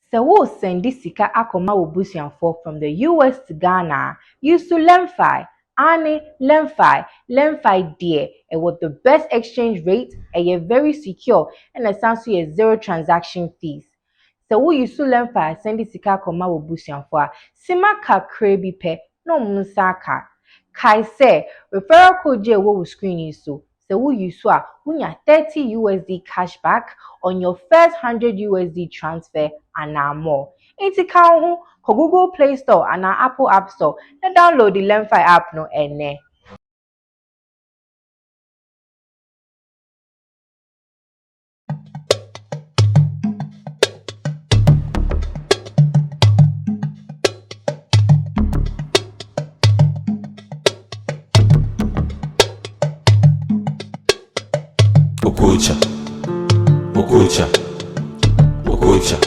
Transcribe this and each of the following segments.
Se wo sendi sika akoma obusuafo from the US to Ghana, use to Lemfi. Ani Lemfi dear, and with the best exchange rate, and you're very secure, and it sounds to you zero transaction fees. So wo use to Lemfi send sika akoma obusuafo, sima kakre bi pe no musaka. Kai say referral code je wo screen so. So wo use a wunya 30 USD cashback on your first 100 USD transfer and more. Iti ka ho ko Google Play Store and Apple App Store and download the Lemfi app no ene. Okocha, Okocha, Okocha,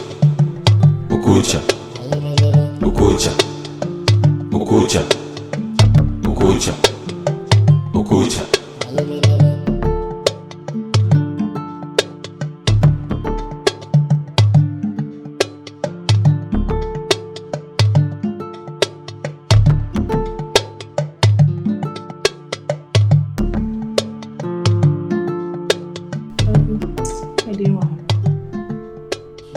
Okocha, Okocha, Okocha, Okocha, Okocha.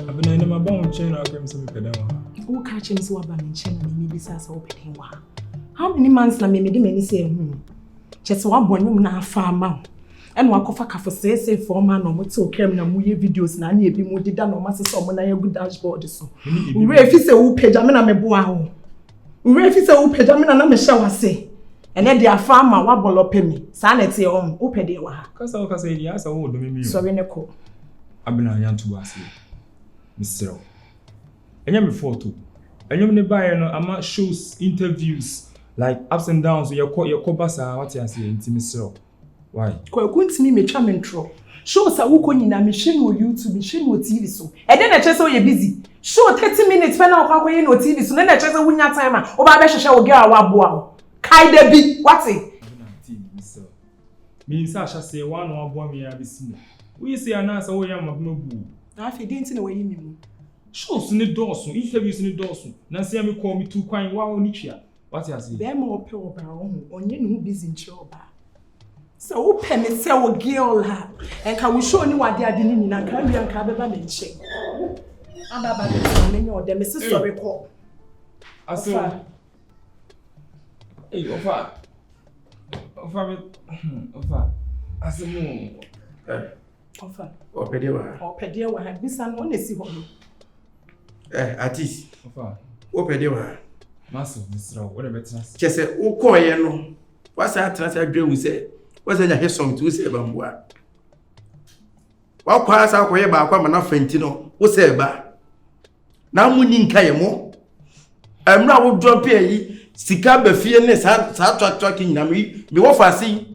Abena ni mabon chain akem se pedewa. Who catch him so about me chain and maybe sasa opening wa. How many months na me de many say Just one boy na farmer. And wa kofa ka for say for man no mo te okem na mo ye videos na na ebi mo dida no ma se so mo na ye good dashboard so. We if say who page me na me boa ho. We if say who page me na me hye wase. And they are farmer wa bolo pe me. Sa na te o opede wa ha. Kasa o kasa ya sa wo do me. So we ne ko. Abena yantu wase. Mr. Enya me photo. Enya me buy no ama shows interviews like ups and downs your basa what you say inti Mr. Why? Kweku ntimi metwa me ntro. Shows a wuko nyina me hwe no YouTube, me hwe no TV so. E de na che se o ye busy. Show 30 minutes pe na akwa no TV so na che se wunya time a o ba be hwehwe wo girl wa boa. Kai da bi, what it? Mr. Me say asha say one no aboa me ya bisimo. We say anasa wo ya mabubu. Na afi dey nti na wayi mi mu. Shows ni dosu, interviews ni dosu. Na say me call me two kwan wa oni twia. What you say? Be mo pe obra wo ho. Onye no busy nchi oba. So wo pe me say wo girl ha. En ka we show ni wade ade ni nyina ka wi anka beba me nche. Ababa de me nyo de me se sorry call. Aso. Hey, Ofa. Ofa. Asemu. Ofa. Opede wa. Ha bisa no na si ho no. Artist. Ofa. Opede wa. Maso, Mr. What about us? Chese wo ko ye no. Wasa atrasa adwemu se. Wasa nya hesom tu se ba mboa. Wa kwa asa ko ye ba akwa mana fanti no. Wo se ba. Na munyi nka ye mo. Emra wo drop yi sika ba fie ne sa track nyina me wo fasi.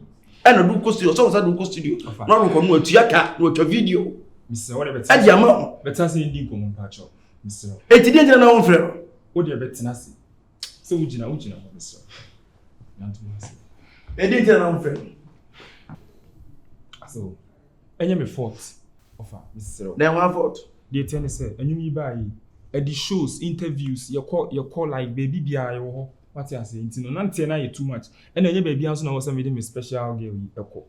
Ena du ko studio, so du ko studio. No ro ko no atua ka, no atwa video. Mr. What about us? Adi ama. Better say ndi ko mo pacho. Mr. Eti di na wo frɛ. Wo de betina se. So ujina Mr. Nantu wase. Edi di na wo frɛ. So enye me fault. Ofa, Mr. Na one fault. Dey tell me say enyum yi ba yi. E di shows, interviews, you call like baby bia ye wo. What you say? Intino nante na you too much. And enye baby anso na wo say me special girl yi ekọ.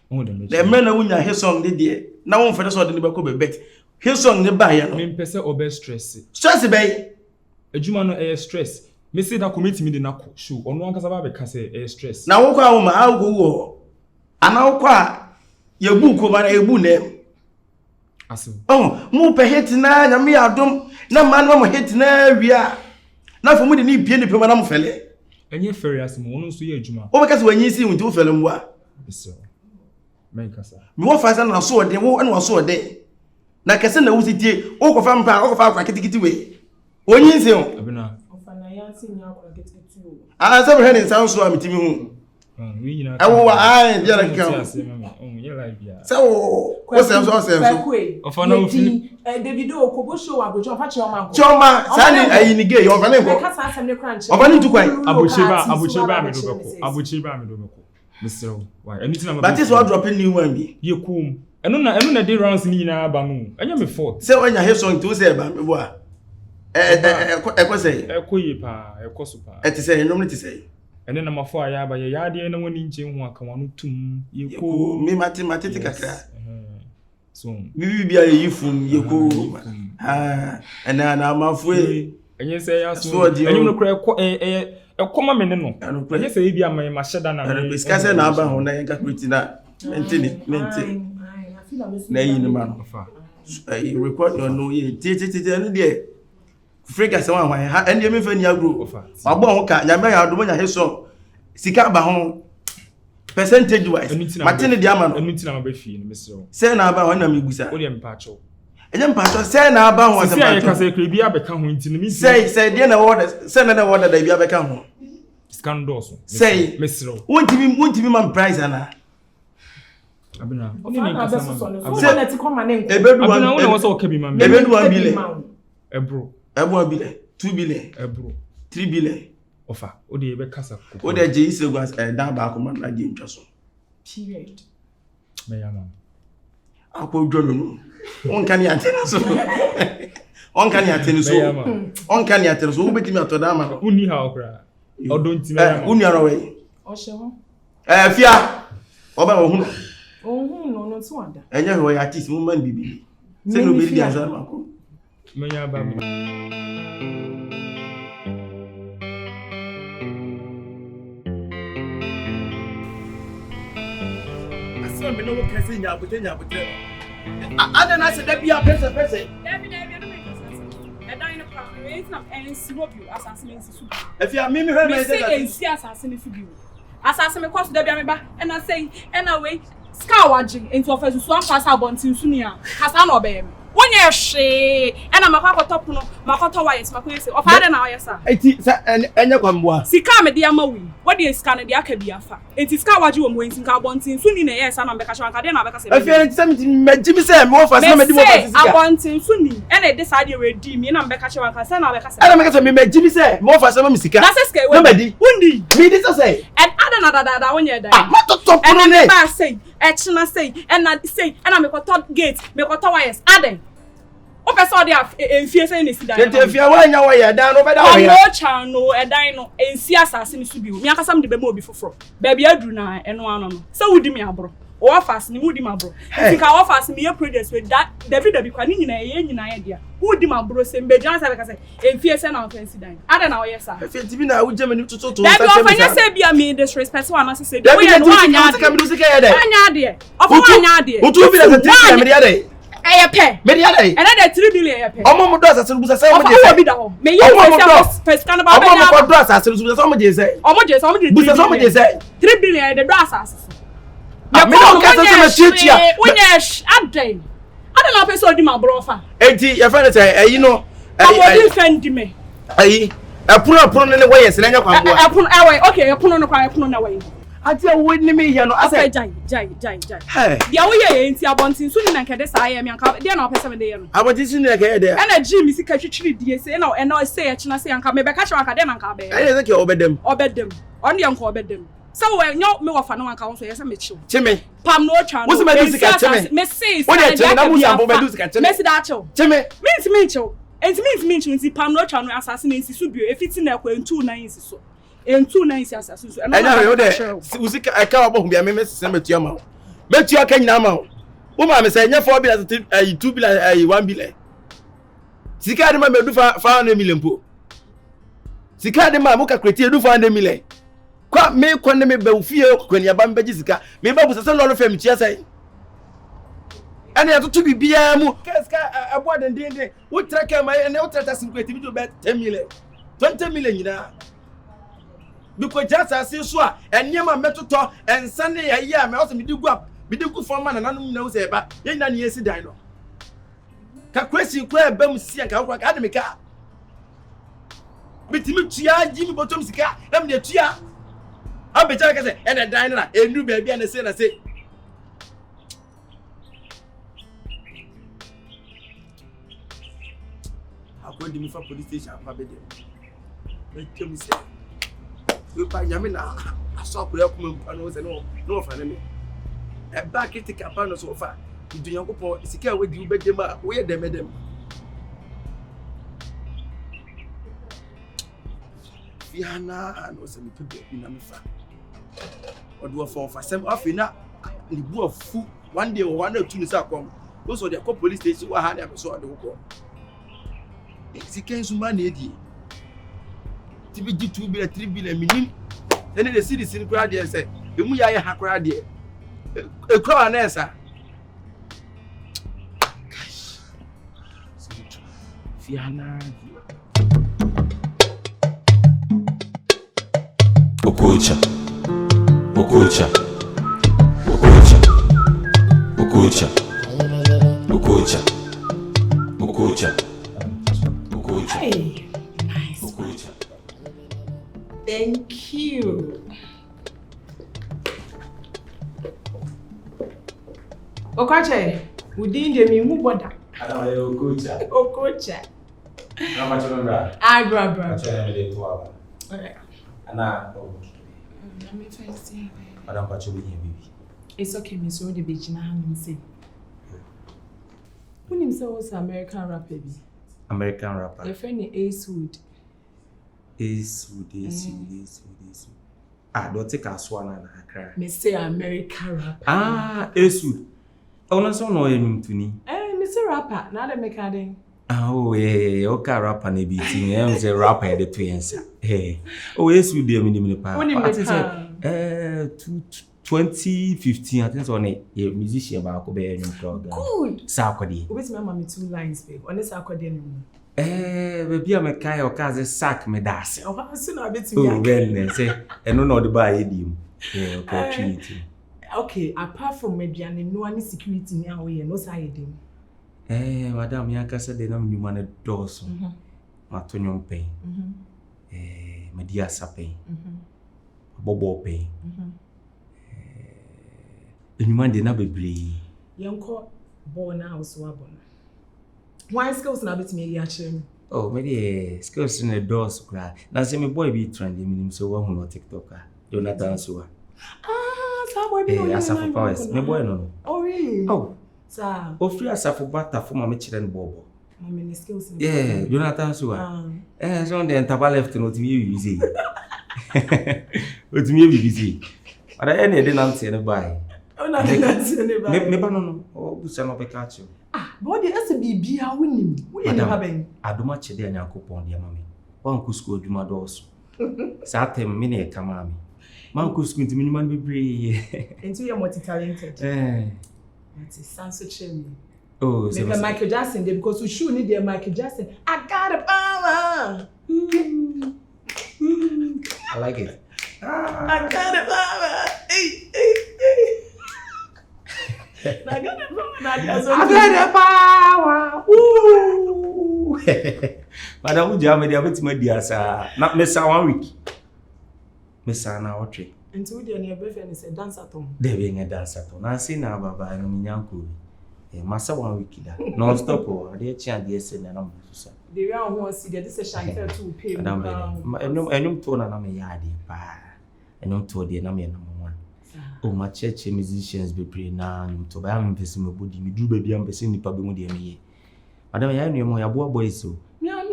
Won dey mention. The men na wunya Hillsong de de. Na won fere so de ne beko bebet. Hillsong ne ba ye no. Me pese obe stress. Stress be. Ejuma no air stress. Me say that committee me de na show. Ono ankasa ba be ka say air stress. Na wo kwa wo ma ago wo. Ana wo kwa ye bu ko ma na e bu ne. Aso. Oh, mu pe hit na nya me adom. Na man mo hit na wia. Na fo mu de ni bie ni pe ma na mo fele. Enye ferry asimo ono so ye ejuma. Wo be ka se wanyi si wunti wo fele mwa. Eso. Me kasa. Me wo fa sa na so de wo na wo so de. Na kese na wo sitie, wo ko fa mpa, wo ko fa akwa kitikiti we. Onyi si o. Abena. Ofa na ya si nya akwa kitikiti o. Ana se be he ni san so amitimi hu. We nyina. Ewo wa ai bia na kan. Ye like bia. Se wo se so se so. Ofa na ofi. Davido okobo show abrojo fa chioma nko. Chioma sani ayi ni gay ofa na nko. Ka sa asem ne crunch. Ofa ni tukwan. Abucheba me do beko. Mr. Why? Anything am. But is what dropping new one bi. Ye kum. Eno na dey rounds ni na ba no. Enya me fault. Se onya Hillsong to se ba me bo a. Eko say. Eko yipa, eko super. Eti say no to say. Ene na mafo aya ba ye yade na woni nche hu aka wanu tum Yeko me matete kakra. So Bibi bia ye fum yeko. Ena na amafo enye say ya so enye no kra ekoma me ne no. Enye say bia ma hyeda na me. Iska say na aba ho na yenka kwiti na mente. Na yi ni ma no fa. Record your no ye titi no de. Frega se wan ha ende me fa ni agro. Abo ho ka nyame ya adom nya heso. Sika ba ho percentage wise. Matene di ama no. Enu ti na ma ba fi ni mesro. Say na aba ho na me gusa. Wo de mpa cho. Enye mpa cho say na aba ho se mpa cho. Say ka say kre bia be ka ho nti ni mi. Say de na order say na order da bia be ka ho. Scandals. Say mesro. Won't man price ana. Abena. Oni ni ka sama. Say na ti come na nko. Ebedu one. Abena wona wo so ka bi ma me. Ebedu 1 billion. Ebro. 1 billion. 2 billion. Ebro. 3 billion. Ofa. O de be kasa ko. O de je isegwas dan ba ko man na je ntwaso. Period. Me ya ma. Akọ dwono no. On kan ya tene so. On kan ya tene so. On kan ya tene so. Wo betimi atoda ma no. Uni ha okra. Odo nti me ya ma. Uni ara we. O she ho. Afia. Oba wo hu. Ohun no so ada. Enye ho ya artist mo man bibi. Se no be di answer ma ko. Me ya ba mo. Aso me no wo kase nya abote. Ada na se da bia pese. David, I don't make sense. I don't know how to answer and see what you assassin is. Afia me hwe me Say and see assassin is you. Assassin me cost David me and I say and away scawaging into office so pass abontin sunia. Kasa no be me. Wonye hwe and am akwa top no makoto wires makoye say of ada na oyesa. Eti enye kwamboa. Sika me dia mawi. What dey scan dey aka bia fa. Enti scawagi wo mo nsinka abontin suni na yes na mbeka shwanka dey na beka say. Afia enti say me say me wo fa say me di mo fa sika. Abontin suni and dey say dey we di me na mbeka shwanka say na beka say. Ana me say me say me wo fa say me sika. Na say sika we. Undi. Me di say. And ada na wonye dey. Ah, what top no ne. And I say, echina say, and I say, and I make a top gate, make a top wires. Aden. Ope so dey enfie say ni sida. Tete enfie wa nya wa ya dan no be da wa ya. No channel e dan no ensi asase ni so bi o. Mi akasa me de be ma obi foforo. Ba bia aduru na eno ano no. Se wudi mi abro. O offers ni wudi mi abro. Sika offers mi ye produce we that David kwa ni nyina ye dia. Wudi mi abro se mbejan say be ka say enfie say na offense dan. Aden na o yes sir. Enfie tibi na wo jeme ni tututu. That be ofanya say bia me disrespect one as say. We no anya sika me do sika ye dey. Anya de. Ofo anya de. Utu bi na 3 billion me dey dey. Eyepe. Me dey dey. And then 3 billion eyepe. Omo mo do asase busa say omo Omo dey say. bi da ho. Me ye first can ba. Omo mo do asase busa say omo dey say. Omo dey busa say omo dey say. 3 billion dey do asase. Me no ka say me chiachia. Wonye aden. Aden na person di ma brofa. Enti ye fa say eyi no. Omo di fendi me. Eyi epuno ne we yes na nya kwambo. Epuno ewe okay epuno no kwa epuno na we. Ati wo ni me here no ase jai. Hey. Dia wo ye enti abontin so ni na nkede sa ye me anka dia na opese me de ye no. Abontin so ni na nkede de. Ena Jimmy sika twitwiri die se na ena say e china se anka me be ka chwa anka de na anka be. Aye say ke obedem. On de anka obedem. So we nyo me wo fa no anka won so ye se me chiw. Chime. Pam no twa no. Wo se me do sika chime. Me say wo de chime na mu sambo me do sika chime. Me si da chiw. Chime. Me chiw. Enti nti pam no twa no asase na nsi so bio efiti na kwa ntu na nsi so. Entu na nsi asase so. Ena we de usika aka obo bia me se metua ma. Metua ka nyina ma. Wo ma me say nya 4 billion 2 billion 1 billion. Sika de ma me do 500 million po. Sika de ma mo ka kreti edu 500 million. Kwa me konne me ba ufie kwani aba mbeji sika. Me ba busa se lolo fam chia sai. Ene ya tutu bibia mu. Ka abo den. Wo traka ma ene wo trata sim kweti bi do be 10 million. 20 million nyina. Biko jasa si so a enyema metoto ensane ya ye a me o se bidigu forma na nanum na wo se ba ye nyina ne yesi dan no ka question kwa ebam si anka wo ka de me ka bitimi tua jimi botom sika na me tua abeja ka se ene dan na enu ba bia na se akwandi mi fa police station pa be de temi se we pa nyame na asopre akuma mpa no se no fa na me e ba critic pa no so fa idu yankopo sika we di ubedem a we ye demedem Afia na no se me pepe bi na me fa. Odo for sem Afia na ni bu afu one day or one or two say come. Those of the police station wa ha na so ade wo. Isi ken so man e die. Ti bi 2 billion 3 billion minim. Ene the city sin kura de say Emyjay ha kura de. E kura na esa. Fiana. Okocha. Okocha. Okocha. Okocha. Okocha. Okocha. Okocha. Hey, nice. Okocha. Thank you. Okocha, within the me boda. Okocha. Okocha. How much on that? Bra. Okay. Ana Let me first see. Madam Pacho be here, baby. It's okay, Miss Rodi Bejina Hansi. When himself was American rapper, baby. American rapper. Your friend is Acewood. Acewood. Ah, don't take a swan and a cry. Mr. American rapper. Ah, Acewood. Oh, no, so no, him to me. Mr. Rapper, now they make a ding. Oh, yeah, okay, rapper, maybe team. I was a rapper at the twins. Hey, oh, Acewood, dear, minimum power. When you 2015, I think so. A musician about Kobe program. Good. Sakodi. Wait, my mommy 2 lines, babe. On this Sakodi. Baby, I'm a guy or cause sack me das. Oh, soon I'll be Oh, well, say, and no, the buy him. Yeah, okay, okay, apart from Median, no one is security now, we no side him. Madam, Yanka said, then I'm human at Dawson. Matonium pain. Media sapping. Bobo pain. The human did not be bleed. Young call born house wabon. Why skills now bit me actually? Oh, maybe skills in the doors cry. Now, say, my boy be trending, so one will not TikToker. Jonathan Sua. Boy be as a for powers. My boy, no. Oh, really? Oh, sir. oh, free as a for butter for my children, Bobo. My many skills. Yeah, Jonathan Sua. So the entire left to not be easy. It's me busy. But I didn't answer the buy. Oh, no, no. Oh, we shall not catch you. But the SBB, how winning? We ain't having. I do much there and I coupon, dear mammy. One could school you my doors. Saturday, many a camami. Man could school to minimum be brave. Into your multi talented. It sounds so chilly. Oh, maybe Michael Jackson, because we should need their Michael Jackson. I got a power. I like it. I got a power. Hey. I got a power. Woo! Madam, would you have made a bit my dear, sir? Not miss 1 week. Miss Anna or tree. And to the near boyfriend is a dance at home. There being a dance at home. I see now, Baba, and I'm young. Massa 1 week. Non stop or dear child, yes, and I'm so. The round wants to see this a shine to pay. And I'm told I'm a yardy, and I'm told the number 1. Oh, my church musicians be praying now to buy me person my body. Me do baby am person ni pabe mo de me. Madam ya no mo ya boa boys so. Me am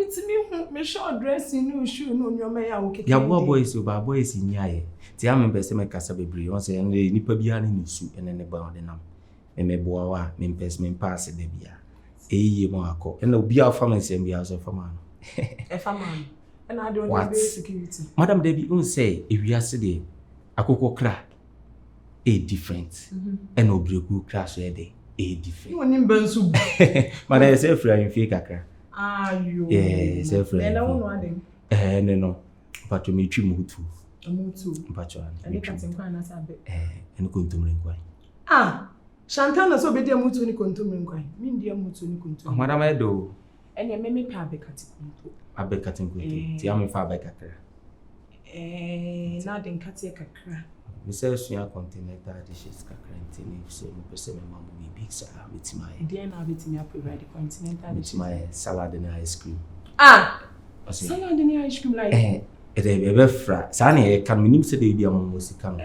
me short dressing no shoe no nyoma ya wo keke. Ya boa boys so ba boys nyaye. Ti am person me kasa bebre. On say ni pa bia na ni su ene ne ba de nam. Me boa wa me person me pass de bia. Eyi mo akọ. E na obi afa me sem bia so fa ma no. E fa ma no. E na de on be security. Madam Debbie un say ewiase de akoko kra a different and obreku crash a different. You want bensu. But I say free fake akra. You. Yeah, say free. And I want no. But to me mutu. Mutu. But you and can na sabe. And kuntum kwai. Shantana so be dia mutu ni kuntum kwai. Min dia mutu ni kuntum. Madam Edo. And ya meme pa abekati kuntum. Abekati kuntum. Ti am fa abekakra. Na den kate kakra. Mr. Suya continental dishes kakrantin if say me person me mama be big sir with my there na with me provide the continental with my salad and ice cream. Salad and ice cream like be fra sa na e kan minim se de bia mo sika no.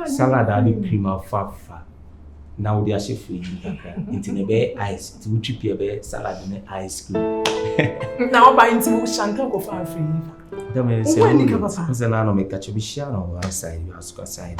Salad ali prima fafa. Na wo dia chef yi kakra. Inti ne be ice, ti wo tripi be salad and ice cream. Na wo ba inti wo shanka ko fa free. That means When you come up, I make catch a bishano on one side, you ask a side.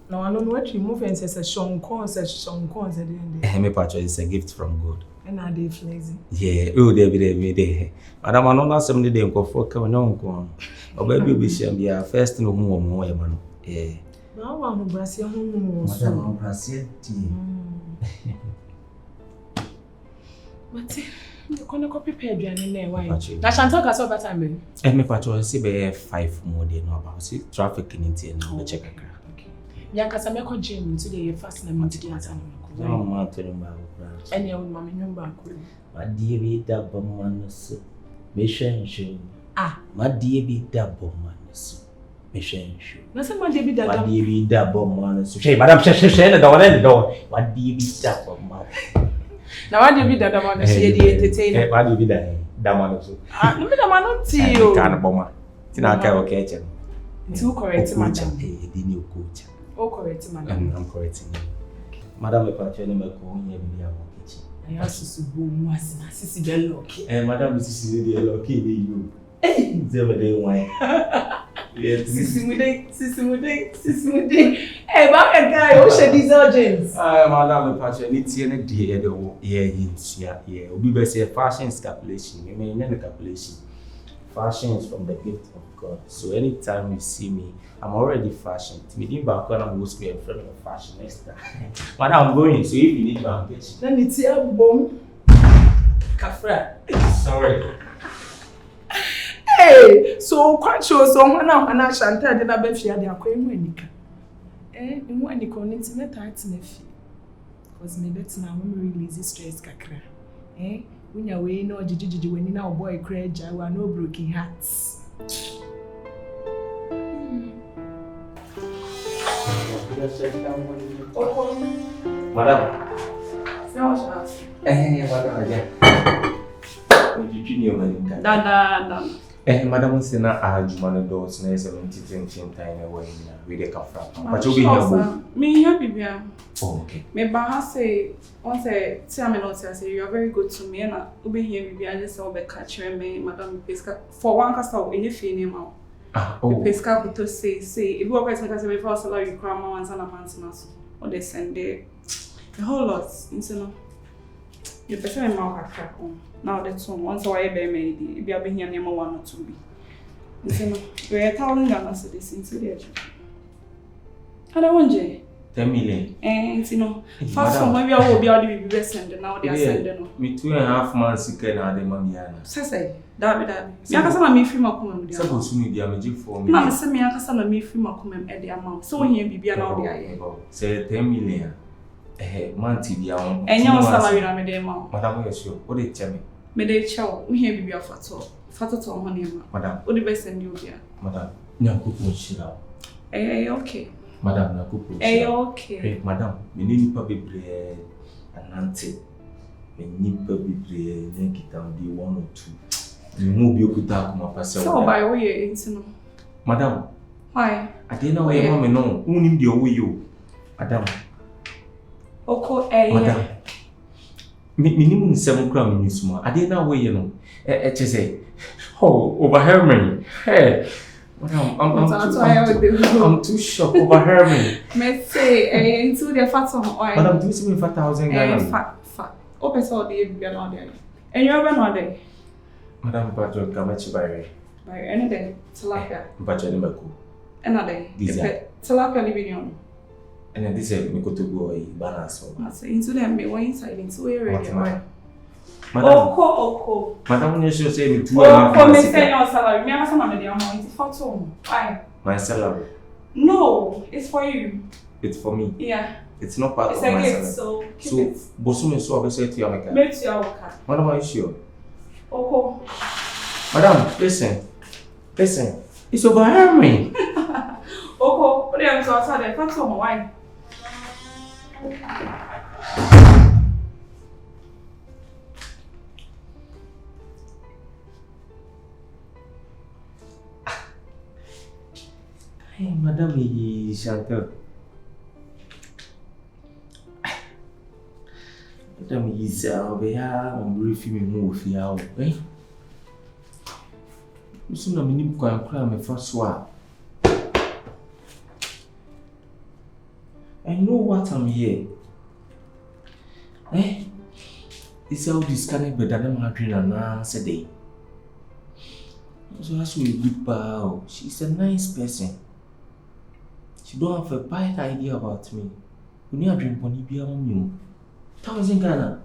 no, I don't know what you move and says a Sean Corns, Me patch is a gift from God. and I did lazy. Yeah, oh, there be. Madam, I know that somebody didn't go for coming on. Or baby, we shall be our first no more, man. Yeah. Now, I want to brass your home. Madam, Brazil tea. But you can't copy paid you in there. Why? Patch. I shan't talk us over time. Me patch was see 5 more day no about see traffic in it and check a car. Yankasa make a gym today fast na me today asa na No man to them back. any old mommy number ko My dear be double man so. Me show. ah My dear be double man so. Me show. na say man dey be that My dear be double man so. Hey, madam, she the door. My dear be double man. na why dey be that man say dey entertain Why dear be that man so. ah no be that man no tea o Can bomber. Tina ka okay che. too correct madam Di ni Okocha. oh correct madam I'm correcting you. Madam, if I tell you, I'm going to be a kitchen. I ask you to go more as sisi dey lucky Madam, this is the lucky you. Hey, day wine. sisi mu dey eh ba ka guy o she diesel jeans Madam, if I tell you, it's the day yeah, obi be say fashion is calculation. You mean the calculation. Fashion is from the gift of God. So anytime you see me, I'm already fashioned. Me didn't back when I'm going to be a friend of fashion next time. But I'm going, so if you need my pitch. na ni tia bom kafra Sorry. hey so kwacho so wana shanta de na be fia de akwenu anika emu anika oni ti meta atina fi cause me bet na mo release stress kakra unya we no jijiji wani na boy cry ja we no broken hearts Madam. madam Madam. Da. Madam, Sina, I had you one doors, 17 time away. We the cafra. But Sure, you sir. Me here, Bibia. Oh, okay. Me Baha say, once I tell me not say you are very good to me, and I be here, Bibia. Just say, catch me, Madam Pesca. For one castle, any fee name out. Oh, Pesca could to say, if you are going to say before salary, you cram once and a month, or they send the whole lot. You you person in my crack on. Now that's one. Once I be made, if you are being here, number 1 or 2 be. We are telling them as this into the edge. I don't want you. 10 million. And first from maybe I will be able to be sending now they are sending. Me 2.5 months sick na the money ana. Say that. Me akasa na me free makomem dia. Say go su me dia me give for me. Na say me akasa na me free makomem e dia ma. So here bibia na dey aye. Say 10 million. Month dia on. Enya o salary na me dey ma. Madam, you sure? What dey tell me? Me dey chew. We here bibia fato. Fato to ho na ma. Madam. O dey be send you bia. Madam. Nya ko ko chira. Okay. Madam, na ko ko. Okay. Madam, me ni nipa bebre anante. Me nipa bebre na kita di 1 or 2. Me mu bi okuta kuma pase. So by way into no. Madam. Why? I didn't know where mama no. Unim di owo yo. Madam. Oko Madam. Minimum 7 kra minisuma. I didn't know where you know. Say. Oh, overhear me. Hey. Madam, I'm too shocked over her me. Me say into the fat on oil. Madam, do you see me 5,000 Ghana? Fat. Open all the be around there. And you ever know there? Madam, Patrick, come at you by any day. Tilapia. Patrick, I'm cool. Another day. Tilapia living on. And then this is me go to go balance. I say into them me one inside into area. Madam, Oko. Madam, you should say me 2.5 months. Me say your salary. Me have some money there. It's for two. Why? My salary. No, it's for you. It's for me. Yeah. It's not part it's of my salary. It's a gift, so keep so, it. Bosume so I say to you, America. Make to your worker. Madam, are you sure? Oko. Madam, listen. It's over me. Oko, what do you have to outside there? Fat some why? Hey, Madam, Chantal. Madam, I'm briefing me move here. Listen, I'm in my first one. I know what I'm here. It's how this kind of better than my dream and answer day. So that's a good pal. She's a nice person. She don't have a bad idea about me. We need a dream for be on you. 1,000 Ghana.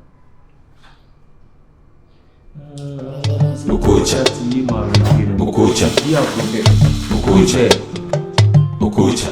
Okocha. Okocha. Yeah, okay. Okocha.